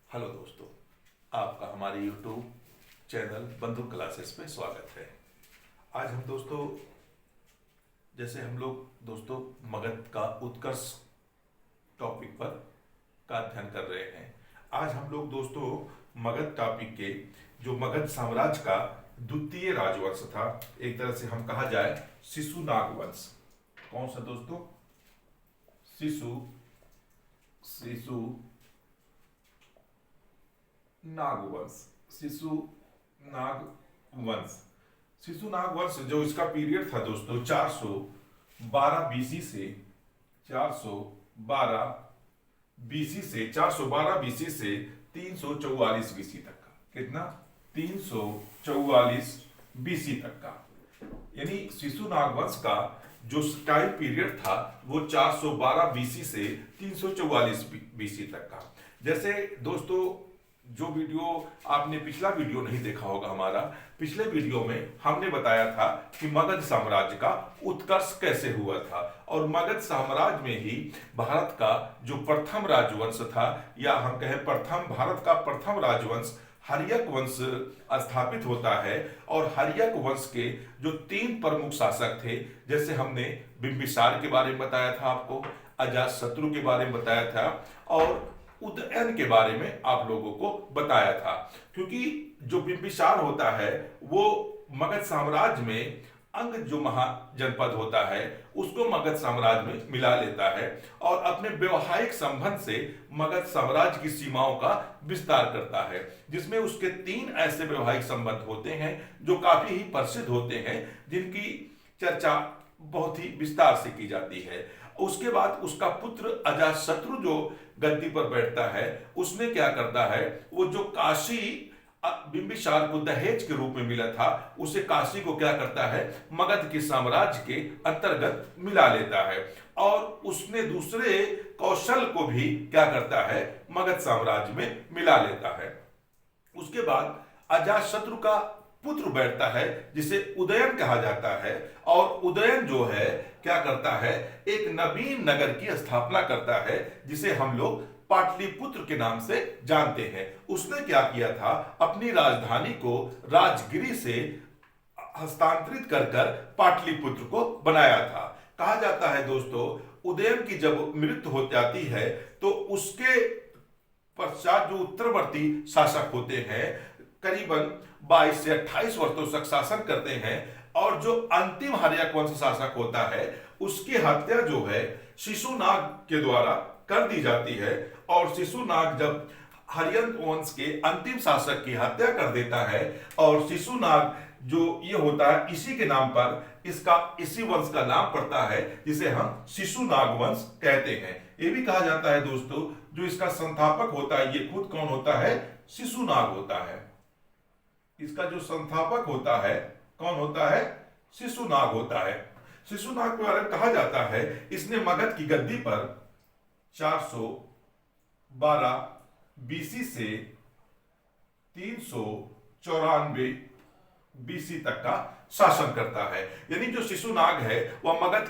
Hello दोस्तों, आपका हमारे YouTube चैनल बंधु क्लासेस में स्वागत है। आज हम दोस्तों हम लोग मगध का उत्कर्ष टॉपिक पर का अध्ययन कर रहे हैं। आज हम लोग दोस्तों मगध टॉपिक के जो मगध साम्राज्य का द्वितीय राजवंश था, एक तरह से हम कहा जाए शिशुनाग वंश। कौन सा दोस्तों? शिशु शिशु नागवंश। शिशुनाग वंश जो इसका पीरियड था दोस्तों 412 बीसी से 344 बीसी तक का। कितना? 344 बीसी तक का। यानी शिशुनाग वंश का जो टाइम पीरियड था वो 412 बीसी से 344 बीसी तक का। जैसे दोस्तों जो वीडियो आपने पिछला वीडियो नहीं देखा होगा, हमारा पिछले वीडियो में हमने बताया था कि मगध साम्राज्य का उत्कर्ष कैसे हुआ था, और मगध साम्राज्य में ही भारत का जो प्रथम राजवंश था, या हम कहें भारत का प्रथम राजवंश हर्यक वंश स्थापित होता है। और हर्यक वंश के जो 3 प्रमुख शासक थे, जैसे हमने बिंबिसार के बारे में बताया था, आपको अजातशत्रु के बारे में बताया था, और उदयन के बारे में आप लोगों को बताया था। क्योंकि जो बिंबिसार होता है वो मगध साम्राज्य में अंग जो महाजनपद होता है उसको मगध साम्राज्य में मिला लेता है, और अपने वैवाहिक संबंध से मगध साम्राज्य की सीमाओं का विस्तार करता है, जिसमें उसके 3 ऐसे वैवाहिक संबंध होते हैं जो काफी ही प्रसिद्ध होते हैं, जिनकी चर्चा बहुत ही विस्तार से की जाती है। उसके बाद उसका पुत्र अजातशत्रु जो गद्दी पर बैठता है, उसने क्या करता है, वो जो काशी बिंबिसार को दहेज के रूप में मिला था, उसे काशी को क्या करता है, मगध के साम्राज्य के अंतर्गत मिला लेता है, और उसने दूसरे कौशल को भी क्या करता है, मगध साम्राज्य में मिला लेता है। उसके बाद अजातशत्रु का पुत्र बैठता है जिसे उदयन कहा जाता है, और उदयन जो है क्या करता है, एक नवीन नगर की स्थापना करता है जिसे हम लोग पाटलिपुत्र के नाम से जानते हैं। उसने क्या किया था, अपनी राजधानी को राजगिरी से हस्तांतरित कर कर पाटलिपुत्र को बनाया था। कहा जाता है दोस्तों, उदयन की जब मृत्यु हो जाती है तो उसके पश्चात जो उत्तरवर्ती शासक होते हैं करीबन 22 से 28 वर्षों तक शासन करते हैं, और जो अंतिम हर्यक वंश शासक होता है उसकी हत्या जो है शिशुनाग के द्वारा कर दी जाती है। और शिशुनाग जब हर्यक वंश के अंतिम शासक की हत्या कर देता है, और शिशुनाग जो ये होता है इसी के नाम पर इसी वंश का नाम पड़ता है, जिसे हम शिशुनाग वंश कहते हैं। ये भी कहा जाता है दोस्तों, जो इसका संस्थापक होता है ये खुद कौन होता है, शिशुनाग होता है। इसका जो संस्थापक होता है कौन होता है, शिशुनाग होता है। शिशुनाग के बारे में कहा जाता है इसने मगध की गद्दी पर 412 बीसी से 394 बीसी तक का शासन करता है। यानी जो शिशुनाग है वह मगध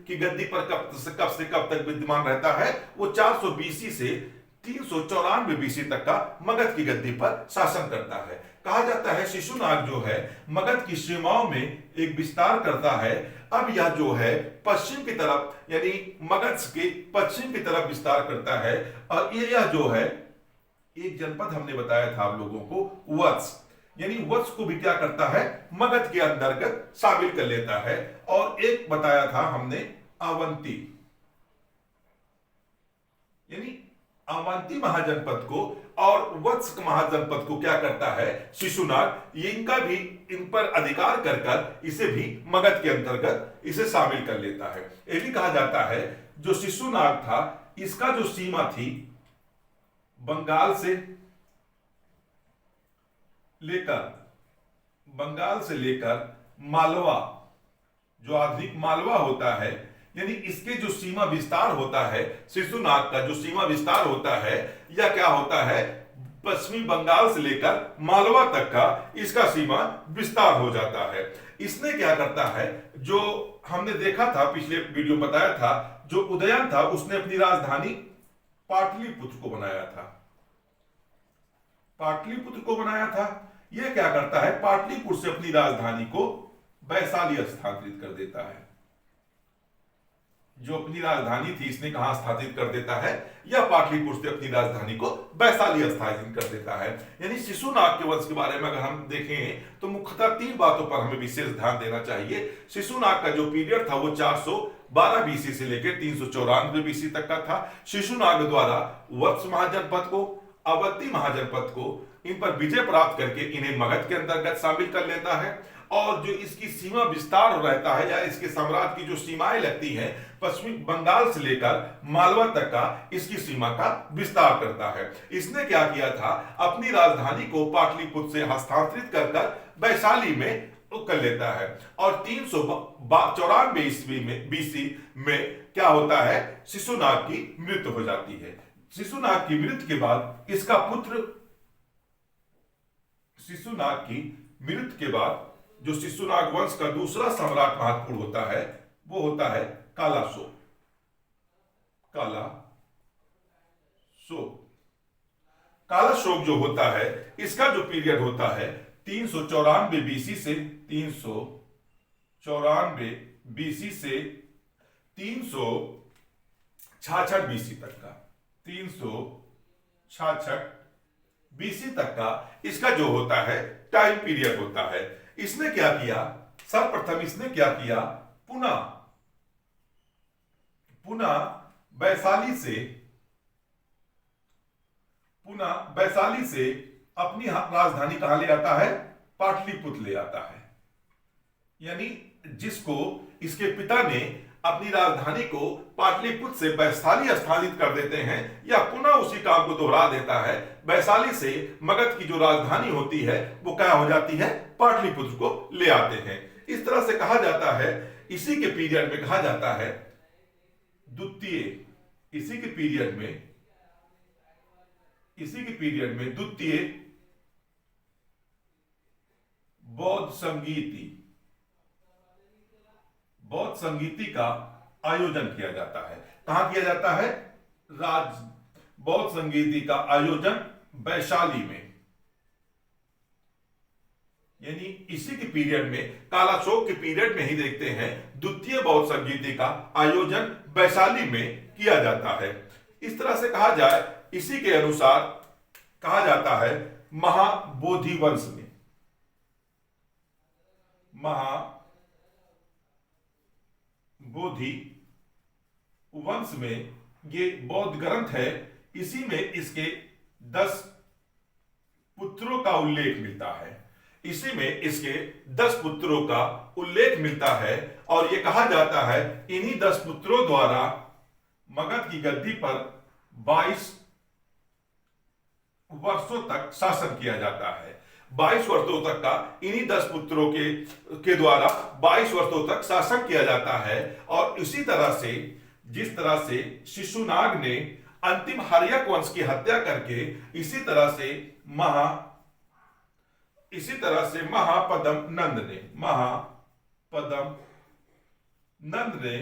की गद्दी पर कब से कब तक विद्यमान रहता है, वो 400 बीसी से 394 बीसी तक का मगध की गद्दी पर शासन करता है। कहा जाता है शिशुनाग जो है मगध की सीमाओं में एक विस्तार करता है। अब यह जो है पश्चिम की तरफ, यानी मगध के पश्चिम की तरफ विस्तार करता है, और यह जो है एक जनपद हमने बताया था आप लोगों को, वत्स, यानी वत्स को भी क्या करता है, मगध के अंतर्गत शामिल कर लेता है। और एक बताया था हमने अवंती, यानी अवंती महाजनपद को और वत्स महाजनपद को क्या करता है शिशुनाग, इनका भी इन पर अधिकार कर कर इसे भी मगध के अंतर्गत इसे शामिल कर लेता है। ये भी कहा जाता है जो शिशुनाग था इसका जो सीमा थी बंगाल से लेकर मालवा, जो आधुनिक मालवा होता है, यानी इसके जो सीमा विस्तार होता है, शिशुनाग का जो सीमा विस्तार होता है, यह क्या होता है, पश्चिमी बंगाल से लेकर मालवा तक का इसका सीमा विस्तार हो जाता है। इसने क्या करता है, जो हमने देखा था पिछले वीडियो में बताया था, जो उदयन था उसने अपनी राजधानी पाटलिपुत्र को बनाया था। पाटलिपुत्र को बनाया था। यह क्या करता है, पाटलिपुत्र से अपनी राजधानी को वैशाली स्थानांतरित कर देता है। जो अपनी राजधानी थी इसने कहां स्थापित कर देता है, या पाटलिपुत्र से अपनी राजधानी को वैशाली स्थापित कर देता है। यानी शिशुनाग के वंश के बारे में अगर हम देखें तो मुख्यतः 3 बातों पर हमें विशेष ध्यान देना चाहिए। शिशुनाग का जो पीरियड था वो 412 बीसी से लेकर 394 बीसी तक का था। शिशुनाग द्वारा वत्स महाजनपद को, अवंती महाजनपद को, इन पर विजय प्राप्त करके इन्हें मगध के अंतर्गत शामिल कर लेता है। और जो इसकी सीमा विस्तार रहता है, या इसके साम्राज्य की जो सीमाएं लगती हैं, पश्चिमी बंगाल से लेकर मालवा तक का इसकी सीमा का विस्तार करता है। इसने क्या किया था, अपनी राजधानी को पाटलिपुत्र से हस्तांतरित कर वैशाली में कर लेता है। और 394 ईस्वी में बीसी में क्या होता है, शिशुनाग की मृत्यु हो जाती है। शिशुनाग की मृत्यु के बाद इसका पुत्र, शिशुनाग की मृत्यु के बाद जो शिशुनाग वंश का दूसरा सम्राट महत्वपूर्ण होता है वो होता है कालाशोक। कालाशोक जो होता है, इसका जो पीरियड होता है 394 बीसी से 366 बीसी तक का, 366 बीसी तक का इसका जो होता है टाइम पीरियड होता है। इसने क्या किया, सर्वप्रथम इसने क्या किया, पुनः वैशाली से अपनी राजधानी कहां ले आता है, पाटलिपुत्र ले आता है। यानी जिसको इसके पिता ने अपनी राजधानी को पाटलिपुत्र से वैशाली स्थानांतरित कर देते हैं, या पुनः उसी काम को दोहरा देता है। वैशाली से मगध की जो राजधानी होती है वो क्या हो जाती है, पाटलिपुत्र को ले आते हैं। इस तरह से कहा जाता है, इसी के पीरियड में कहा जाता है इसी के पीरियड में द्वितीय बौद्ध संगीति का आयोजन किया जाता है। कहां किया जाता है, बौद्ध संगीति का आयोजन वैशाली में। यानी इसी के पीरियड में, कालाशोक के पीरियड में ही देखते हैं द्वितीय बौद्ध संगीति का आयोजन वैशाली में किया जाता है। इस तरह से कहा जाए, इसी के अनुसार कहा जाता है महाबोधि वंश में, ये बौद्ध ग्रंथ है, इसी में इसके 10 पुत्रों का उल्लेख मिलता है। इसी में इसके 10 पुत्रों का उल्लेख मिलता है और यह कहा जाता है इन्हीं 10 पुत्रों द्वारा मगध की गद्दी पर 22 वर्षों तक शासन किया जाता है। 22 वर्षों तक का इन्हीं 10 पुत्रों के द्वारा 22 वर्षों तक शासन किया जाता है। और इसी तरह से जिस तरह से शिशुनाग ने अंतिम हर्यक वंश की हत्या करके इसी तरह से महापदम नंद ने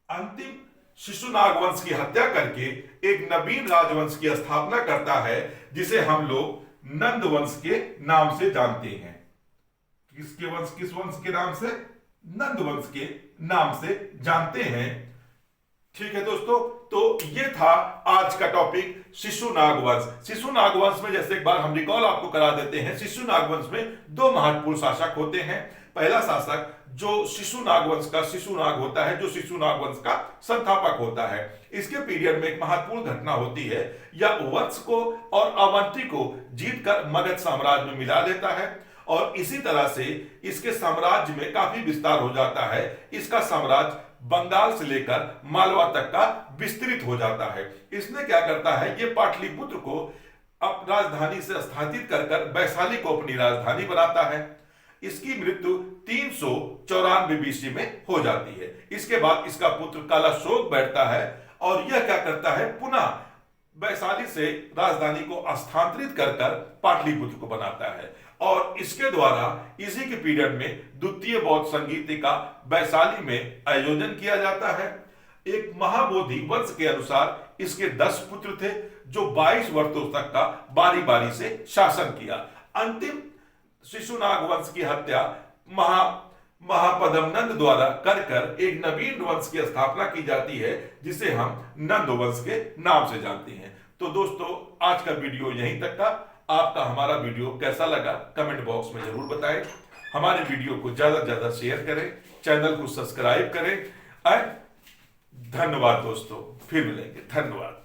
अंतिम शिशुनाग वंश की हत्या करके एक नवीन राजवंश की स्थापना करता है, जिसे हम लोग नंद वंश के नाम से जानते हैं। किस वंश के नाम से? नंद वंश के नाम से जानते हैं। ठीक है दोस्तों, तो ये था आज का टॉपिक शिशुनाग वंश। शिशुनाग वंश में जैसे एक बार हम रिकॉल आपको करा देते हैं, शिशुनाग वंश में 2 महत्वपूर्ण शासक होते हैं। पहला शासक जो शिशुनाग वंश का शिशुनाग होता है, जो शिशुनाग वंश का संस्थापक होता है। इसके पीरियड में एक महत्वपूर्ण घटना होती है, यह वत्स को और अवंती को जीतकर मगध साम्राज्य में मिला लेता है और इसी तरह से इसके साम्राज्य में काफी विस्तार हो जाता है। इसका साम्राज्य बंगाल से लेकर मालवा तक का विस्तृत हो जाता है। इसने क्या करता है, ये पाटलिपुत्र को अब राजधानी से स्थापित कर वैशाली को अपनी राजधानी बनाता है। इसकी मृत्यु 394 बीसी में हो जाती है। इसके बाद इसका पुत्र कालाशोक बैठता है और यह क्या करता है, पुनः वैशाली से राजधानी को स्थानांतरित कर पाटलिपुत्र को बनाता है और इसके द्वारा इसी के पीरियड में द्वितीय बौद्ध संगीति का वैशाली में आयोजन किया जाता है। एक महाबोधि वंश के अनुसार इसके 10 पुत्र थे जो 22 वर्षों तक का बारी बारी से शासन किया। अंतिम शिशुनाग वंश की हत्या महापद्मनंद द्वारा कर एक नवीन वंश की स्थापना की जाती है जिसे हम नंद वंश के नाम से जानते हैं। तो दोस्तों आज का वीडियो यहीं तक था। आपका हमारा वीडियो कैसा लगा कमेंट बॉक्स में जरूर बताएं। हमारे वीडियो को ज्यादा से ज्यादा शेयर करें, चैनल को सब्सक्राइब करें। धन्यवाद दोस्तों, फिर मिलेंगे। धन्यवाद।